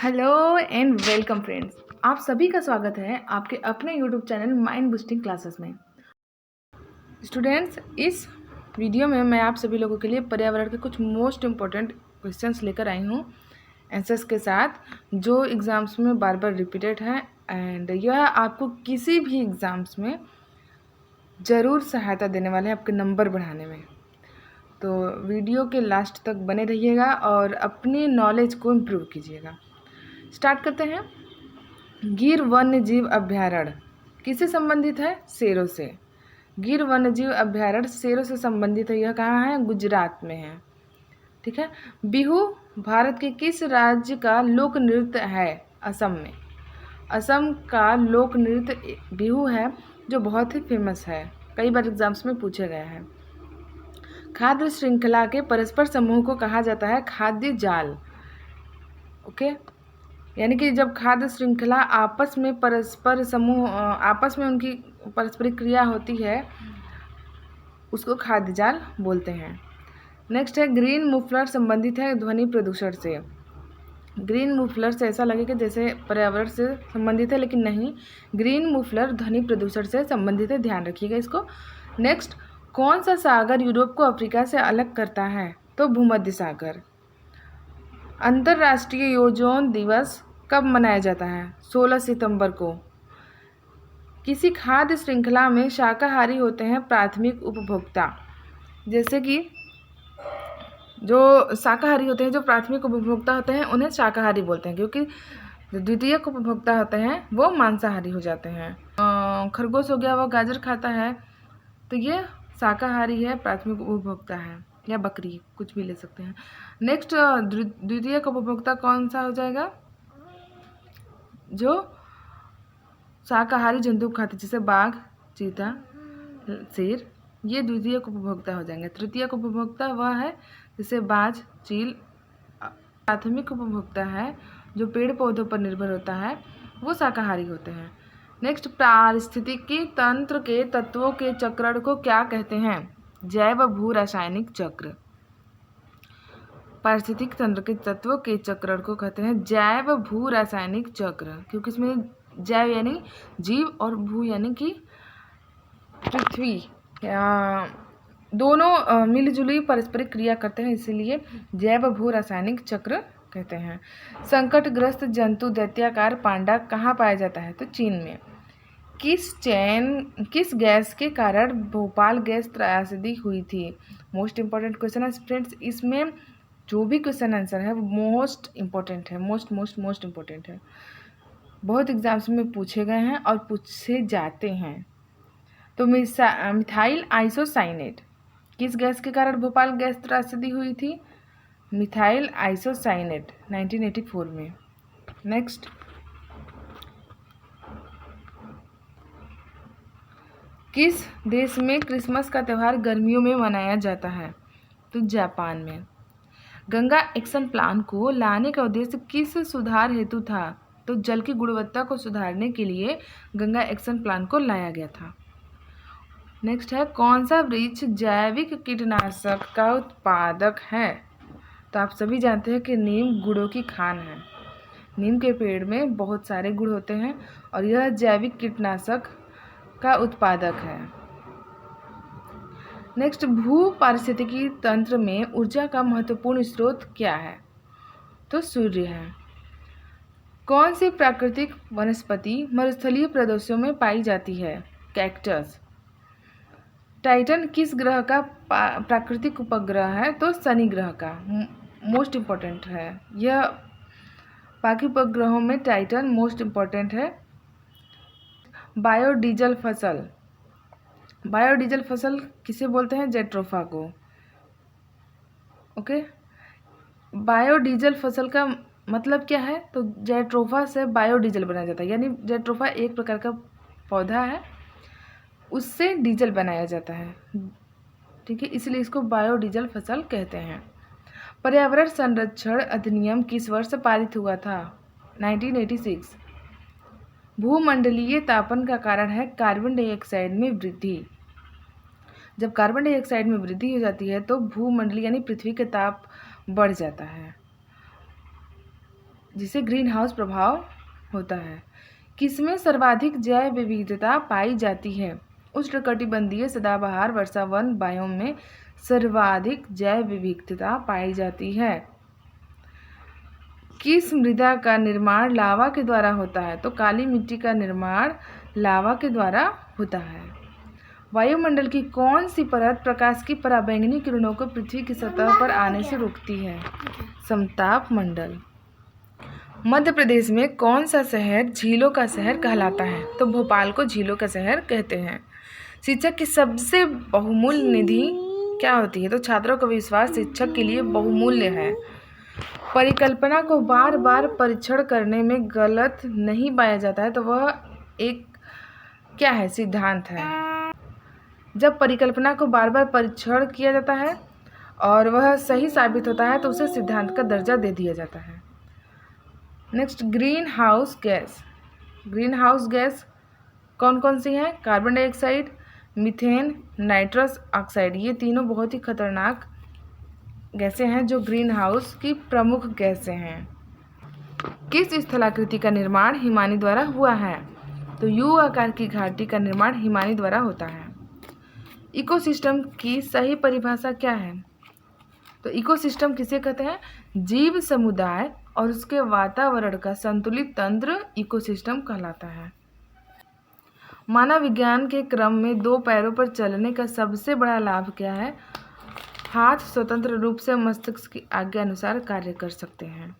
Hello and welcome friends. आप सभी का स्वागत है आपके अपने YouTube channel mind boosting classes में। स्टूडेंट्स, इस वीडियो में मैं आप सभी लोगों के लिए पर्यावरण के कुछ मोस्ट इम्पोर्टेंट क्वेश्चंस लेकर आई हूँ आंसर्स के साथ, जो एग्ज़ाम्स में बार बार रिपीटेड हैं एंड यह आपको किसी भी एग्ज़ाम्स में ज़रूर सहायता देने वाले हैं आपके नंबर बढ़ाने में। तो वीडियो के लास्ट तक बने रहिएगा और अपनी नॉलेज को इम्प्रूव कीजिएगा। स्टार्ट करते हैं। गिर वन्य जीव अभ्यारण्य किससे संबंधित है? शेरों से। गिर वन्य जीव अभ्यारण्य शेरों से संबंधित है। यह कहाँ है? गुजरात में है। ठीक है। बिहू भारत के किस राज्य का लोक नृत्य है? असम में। असम का लोक नृत्य बिहू है, जो बहुत ही फेमस है, कई बार एग्जाम्स में पूछे गए हैं। खाद्य श्रृंखला के परस्पर समूह को कहा जाता है खाद्य जाल। ओके, यानी कि जब खाद्य श्रृंखला आपस में परस्पर समूह आपस में उनकी परस्परिक क्रिया होती है, उसको खाद्य जाल बोलते हैं। नेक्स्ट है, ग्रीन मुफलर संबंधित है ध्वनि प्रदूषण से। ग्रीन मुफलर से ऐसा लगेगा जैसे पर्यावरण से संबंधित है, लेकिन नहीं, ग्रीन मुफलर ध्वनि प्रदूषण से संबंधित है, ध्यान रखिएगा इसको। नेक्स्ट, कौन सा सागर यूरोप को अफ्रीका से अलग करता है? तो भूमध्य सागर। अंतर्राष्ट्रीय ओजोन दिवस कब मनाया जाता है? 16 सितंबर को। किसी खाद्य श्रृंखला में शाकाहारी होते हैं प्राथमिक उपभोक्ता। जैसे कि जो शाकाहारी होते हैं, जो प्राथमिक उपभोक्ता होते हैं, उन्हें शाकाहारी बोलते हैं, क्योंकि जो द्वितीयक उपभोक्ता होते हैं वो मांसाहारी हो जाते हैं। खरगोश हो गया, वो गाजर खाता है, तो ये शाकाहारी है, प्राथमिक उपभोक्ता है, या बकरी, कुछ भी ले सकते हैं। नेक्स्ट, द्वितीयक उपभोक्ता कौन सा हो जाएगा? जो शाकाहारी जंतु खाते, जैसे बाघ, चीता, शेर, ये द्वितीयक उपभोक्ता हो जाएंगे। तृतीयक उपभोक्ता वह है जैसे बाज, चील। प्राथमिक उपभोक्ता है जो पेड़ पौधों पर निर्भर होता है, वो शाकाहारी होते हैं। नेक्स्ट, पारिस्थितिकी तंत्र के तत्वों के चक्रण को क्या कहते हैं? जैव भू रासायनिक चक्र। पारिस्थितिक तंत्र के तत्वों के चक्रण को कहते हैं जैव भू रासायनिक चक्र, क्योंकि इसमें जैव यानी जीव और भू यानी कि पृथ्वी, दोनों मिलजुली पारस्परिक क्रिया करते हैं, इसीलिए जैव भू रासायनिक चक्र कहते हैं। संकटग्रस्त जंतु दैत्याकार पांडा कहाँ पाया जाता है? तो चीन में। किस गैस के कारण भोपाल गैस त्रासदी हुई थी? मोस्ट इम्पॉर्टेंट क्वेश्चन है फ्रेंड्स। इसमें जो भी क्वेश्चन आंसर है वो मोस्ट इम्पॉर्टेंट है, मोस्ट इम्पॉर्टेंट है, बहुत एग्जाम्स में पूछे गए हैं और पूछे जाते हैं। तो मिथाइल आइसोसाइनेट किस गैस के कारण भोपाल गैस त्रासदी हुई थी? मिथाइल आइसोसाइनेट 1984 में। नेक्स्ट, किस देश में क्रिसमस का त्यौहार गर्मियों में मनाया जाता है? तो जापान में। गंगा एक्शन प्लान को लाने का उद्देश्य किस सुधार हेतु था? तो जल की गुणवत्ता को सुधारने के लिए गंगा एक्शन प्लान को लाया गया था। नेक्स्ट है, कौन सा वृक्ष जैविक कीटनाशक का उत्पादक है? तो आप सभी जानते हैं कि नीम गुड़ों की खान है। नीम के पेड़ में बहुत सारे गुण होते हैं और यह जैविक कीटनाशक का उत्पादक है। नेक्स्ट, भू पारिस्थितिकी तंत्र में ऊर्जा का महत्वपूर्ण स्रोत क्या है? तो सूर्य है। कौन सी प्राकृतिक वनस्पति मरुस्थलीय प्रदेशों में पाई जाती है? कैक्टस। टाइटन किस ग्रह का प्राकृतिक उपग्रह है? तो शनि ग्रह का। मोस्ट इम्पोर्टेंट है यह, बाकी उपग्रहों में टाइटन मोस्ट इम्पोर्टेंट है। बायोडीजल फसल, बायोडीजल फसल किसे बोलते हैं? जेट्रोफा को। ओके, बायोडीजल फसल का मतलब क्या है? तो जेट्रोफा से बायोडीजल बनाया जाता है, यानी जेट्रोफा एक प्रकार का पौधा है, उससे डीजल बनाया जाता है। ठीक है, इसलिए इसको बायोडीजल फसल कहते हैं। पर्यावरण संरक्षण अधिनियम किस वर्ष पारित हुआ था? 1986। भूमंडलीय तापन का कारण है कार्बन डाइऑक्साइड में वृद्धि। जब कार्बन डाइऑक्साइड में वृद्धि हो जाती है तो भूमंडलीय यानी पृथ्वी का ताप बढ़ जाता है। जिसे ग्रीन हाउस प्रभाव होता है। किसमें सर्वाधिक जैव विविधता पाई जाती है? उष्णकटिबंधीय सदाबहार वर्षा वन बायोम में सर्वाधिक जैव विविधता पाई जाती है। किस मृदा का निर्माण लावा के द्वारा होता है? तो काली मिट्टी का निर्माण लावा के द्वारा होता है। वायुमंडल की कौन सी परत प्रकाश की पराबैंगनी किरणों को पृथ्वी की सतह पर आने से रोकती है? समताप मंडल। मध्य प्रदेश में कौन सा शहर झीलों का शहर कहलाता है? तो भोपाल को झीलों का शहर कहते हैं। शिक्षक की सबसे बहुमूल्य निधि क्या होती है? तो छात्रों का विश्वास शिक्षक के लिए बहुमूल्य है। परिकल्पना को बार बार परीक्षण करने में गलत नहीं पाया जाता है तो वह एक क्या है? सिद्धांत है। जब परिकल्पना को बार बार परीक्षण किया जाता है और वह सही साबित होता है तो उसे सिद्धांत का दर्जा दे दिया जाता है। Next, green house gas. Green house gas कौन कौन सी हैं? Carbon dioxide, methane, nitrous oxide. ये तीनों बहुत ही खतरनाक गैसें हैं जो ग्रीन हाउस की प्रमुख गैसें हैं। किस स्थलाकृति का निर्माण हिमानी द्वारा हुआ है? तो यू आकार की घाटी का निर्माण हिमानी द्वारा होता है। इकोसिस्टम की सही परिभाषा क्या है? तो इकोसिस्टम किसे कहते हैं? जीव समुदाय और उसके वातावरण का संतुलित तंत्र इकोसिस्टम कहलाता है। मानव विज्ञान के क्रम में 2 पैरों पर चलने का सबसे बड़ा लाभ क्या है? हाथ स्वतंत्र रूप से मस्तिष्क की आज्ञा अनुसार कार्य कर सकते हैं।